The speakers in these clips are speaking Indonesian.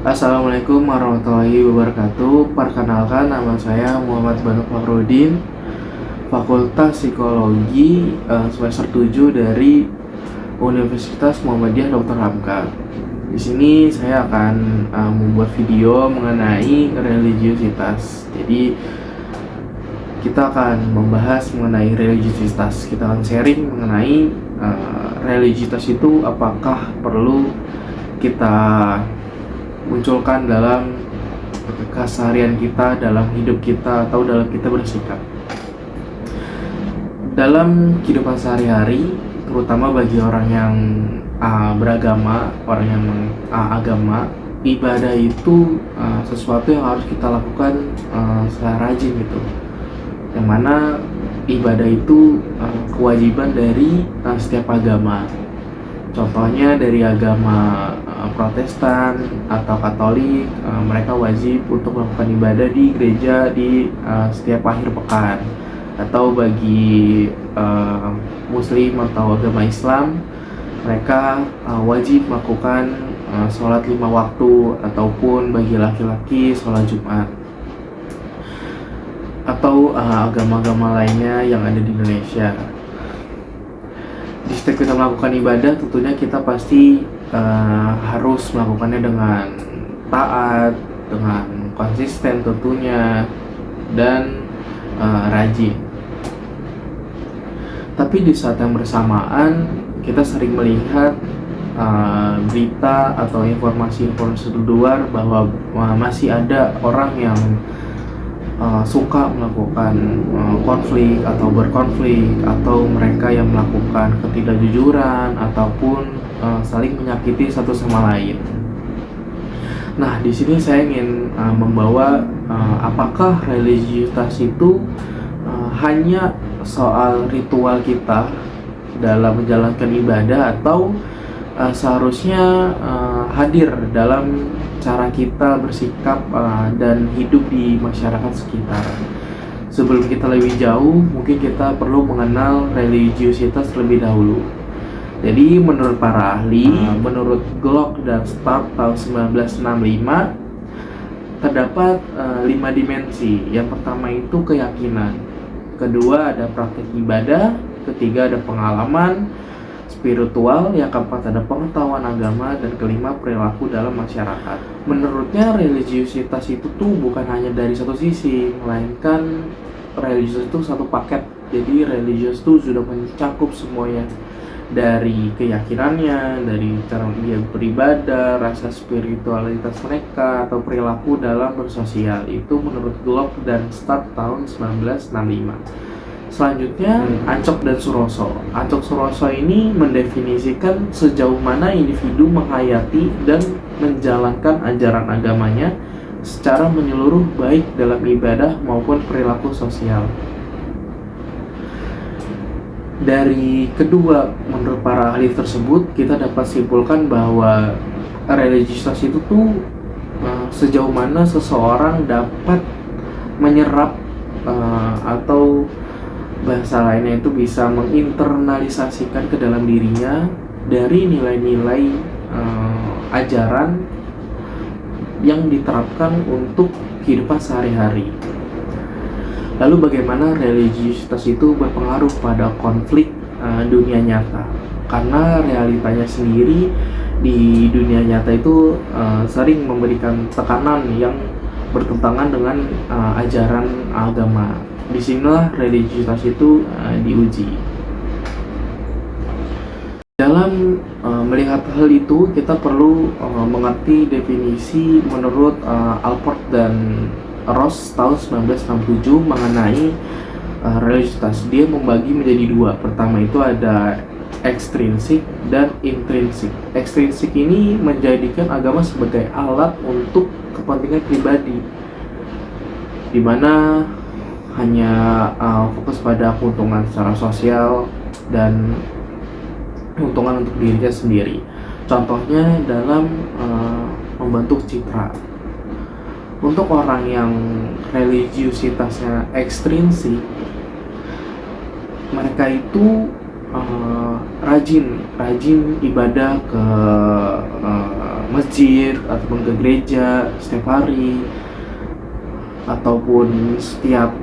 Assalamualaikum warahmatullahi wabarakatuh. Perkenalkan, nama saya Muhammad Banu Fakhrudin, Fakultas Psikologi semester 7 dari Universitas Muhammadiyah Dr. Hamka. Di sini saya akan membuat video mengenai religiusitas. Jadi kita akan membahas mengenai religiusitas. Kita akan sharing mengenai religiusitas itu apakah perlu kita munculkan dalam keseharian kita, dalam hidup kita, atau dalam kita bersikap. Dalam kehidupan sehari-hari, terutama bagi orang yang beragama, orang yang agama, ibadah itu sesuatu yang harus kita lakukan secara rajin gitu. Yang mana ibadah itu kewajiban dari setiap agama. Contohnya dari agama Protestan atau Katolik, mereka wajib untuk melakukan ibadah di gereja di setiap akhir pekan. Atau bagi Muslim atau agama Islam, mereka wajib melakukan sholat 5 waktu, ataupun bagi laki-laki sholat Jumat. Atau agama-agama lainnya yang ada di Indonesia. Di setiap kita melakukan ibadah, tentunya kita pasti harus melakukannya dengan taat, dengan konsisten tentunya, dan rajin. Tapi di saat yang bersamaan, kita sering melihat berita atau informasi-informasi di luar bahwa masih ada orang yang suka melakukan konflik atau berkonflik, atau mereka yang melakukan ketidakjujuran ataupun saling menyakiti satu sama lain. Nah, di sini saya ingin membawa apakah religiusitas itu hanya soal ritual kita dalam menjalankan ibadah, atau seharusnya hadir dalam cara kita bersikap dan hidup di masyarakat sekitar. Sebelum kita lebih jauh, mungkin kita perlu mengenal religiusitas terlebih dahulu. Jadi menurut para ahli, menurut Glock dan Stark tahun 1965, terdapat 5 dimensi. Yang pertama itu keyakinan, kedua ada praktik ibadah, ketiga ada pengalaman spiritual, yang keempat ada pengetahuan agama, dan kelima perilaku dalam masyarakat. Menurutnya religiusitas itu tuh bukan hanya dari satu sisi, melainkan religius itu satu paket. Jadi religius itu sudah mencakup semuanya, dari keyakinannya, dari cara dia beribadah, rasa spiritualitas mereka, atau perilaku dalam bersosial. Itu menurut Glock dan Stark tahun 1965. Selanjutnya, Ancok dan Suroso. Ancok Suroso ini mendefinisikan sejauh mana individu menghayati dan menjalankan ajaran agamanya secara menyeluruh, baik dalam ibadah maupun perilaku sosial. Dari kedua, menurut para ahli tersebut, kita dapat simpulkan bahwa religiusitas itu tuh sejauh mana seseorang dapat menyerap atau bahasa lainnya itu bisa menginternalisasikan ke dalam dirinya dari nilai-nilai ajaran yang diterapkan untuk kehidupan sehari-hari. Lalu bagaimana religiusitas itu berpengaruh pada konflik dunia nyata? Karena realitanya sendiri di dunia nyata itu sering memberikan tekanan yang bertentangan dengan ajaran agama. Disinilah religiusitas itu diuji. Dalam melihat hal itu, kita perlu mengerti definisi menurut Alport dan Ross tahun 1967 mengenai religiusitas. Dia membagi menjadi dua. Pertama itu ada ekstrinsik dan intrinsik. Ekstrinsik ini menjadikan agama sebagai alat untuk kepentingan pribadi, di mana hanya fokus pada keuntungan secara sosial dan keuntungan untuk dirinya sendiri. Contohnya dalam membentuk citra. Untuk orang yang religiusitasnya ekstrinsik, mereka itu rajin ibadah ke masjid masjid ataupun ke gereja setiap hari, ataupun setiap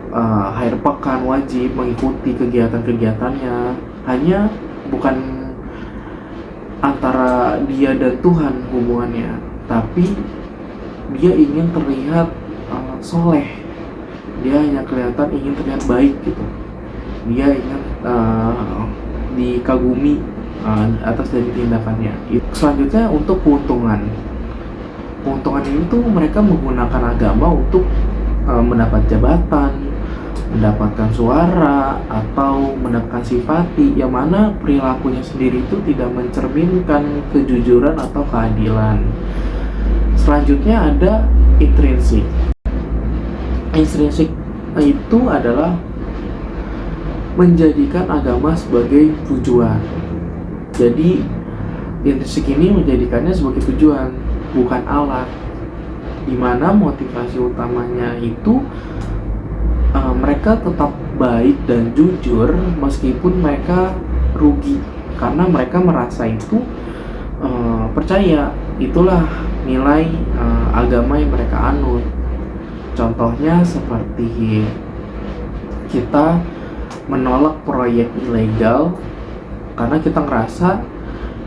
akhir pekan wajib mengikuti kegiatan-kegiatannya. Hanya bukan antara dia dan Tuhan hubungannya, tapi dia ingin terlihat soleh, dia hanya kelihatan ingin terlihat baik gitu, dia ingin dikagumi atas dari tindakannya. Selanjutnya untuk keuntungan ini tuh mereka menggunakan agama untuk mendapat jabatan, mendapatkan suara, atau mendapatkan simpati, yang mana perilakunya sendiri itu tidak mencerminkan kejujuran atau keadilan. Selanjutnya ada intrinsik. Intrinsik itu adalah menjadikan agama sebagai tujuan. Jadi intrinsik ini menjadikannya sebagai tujuan, bukan alat, dimana motivasi utamanya itu mereka tetap baik dan jujur meskipun mereka rugi, karena mereka merasa itu percaya itulah nilai agama yang mereka anut. Contohnya seperti kita menolak proyek ilegal karena kita ngerasa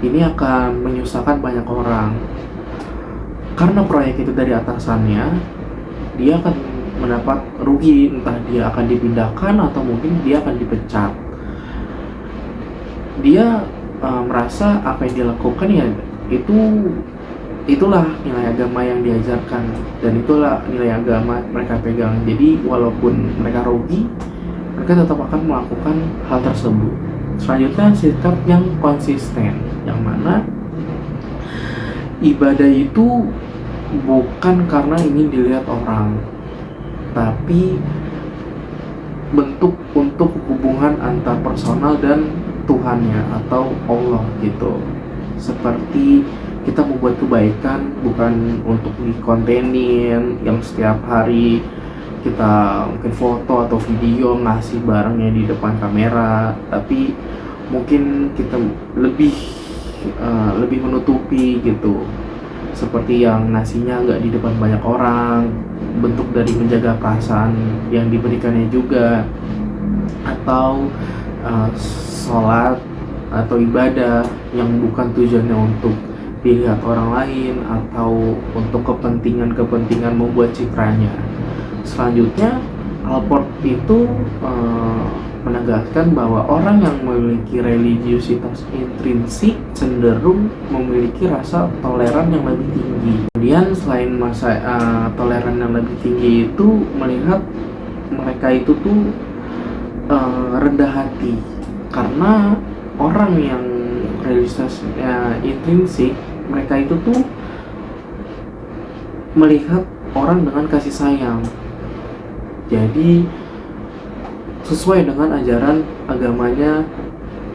ini akan menyusahkan banyak orang. Karena proyek itu dari atasannya, dia akan mendapat rugi, entah dia akan dipindahkan atau mungkin dia akan dipecat. Dia merasa apa yang dilakukan ya itulah nilai agama yang diajarkan, dan itulah nilai agama mereka pegang. Jadi walaupun mereka rugi, mereka tetap akan melakukan hal tersebut. Selanjutnya sikap yang konsisten, yang mana ibadah itu bukan karena ingin dilihat orang, tapi bentuk untuk hubungan antar personal dan Tuhannya atau Allah gitu. Seperti kita membuat kebaikan bukan untuk dikontenin yang setiap hari kita mungkin foto atau video ngasih barangnya di depan kamera, tapi mungkin kita lebih menutupi gitu, seperti yang ngasihnya nggak di depan banyak orang, bentuk dari menjaga perasaan yang diberikannya juga, atau sholat atau ibadah yang bukan tujuannya untuk dilihat orang lain atau untuk kepentingan membuat citranya. Selanjutnya Alport itu menegaskan bahwa orang yang memiliki religiusitas intrinsik cenderung memiliki rasa toleran yang lebih tinggi. Kemudian selain toleran yang lebih tinggi itu, melihat mereka itu tuh rendah hati, karena orang yang religiusitasnya intrinsik, mereka itu tuh melihat orang dengan kasih sayang. Jadi sesuai dengan ajaran agamanya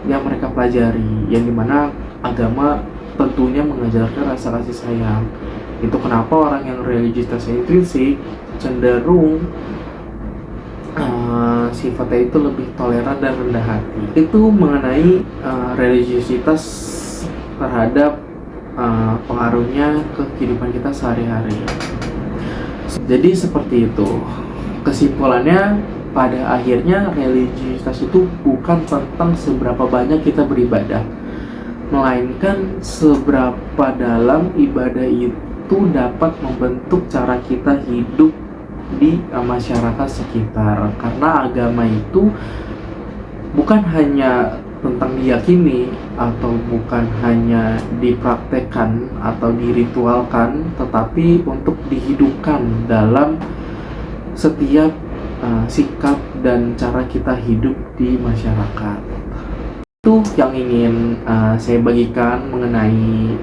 yang mereka pelajari, yang dimana agama tentunya mengajarkan rasa kasih sayang. Itu kenapa orang yang religiusitasnya intrinsik cenderung sifatnya itu lebih toleran dan rendah hati. Itu mengenai religiusitas terhadap pengaruhnya ke kehidupan kita sehari-hari. Jadi seperti itu. Kesimpulannya, pada akhirnya religiusitas itu bukan tentang seberapa banyak kita beribadah, melainkan seberapa dalam ibadah itu dapat membentuk cara kita hidup di masyarakat sekitar. Karena agama itu bukan hanya tentang diyakini atau bukan hanya dipraktekkan atau diritualkan, tetapi untuk dihidupkan dalam setiap sikap dan cara kita hidup di masyarakat. Itu yang ingin saya bagikan mengenai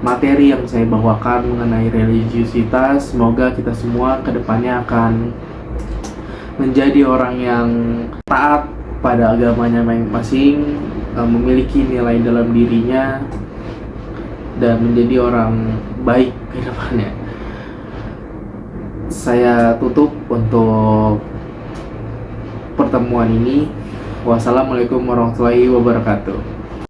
materi yang saya bawakan mengenai religiusitas. Semoga kita semua kedepannya akan menjadi orang yang taat pada agamanya masing-masing, memiliki nilai dalam dirinya, dan menjadi orang baik ke depannya. Saya tutup untuk pertemuan ini. Wassalamualaikum warahmatullahi wabarakatuh.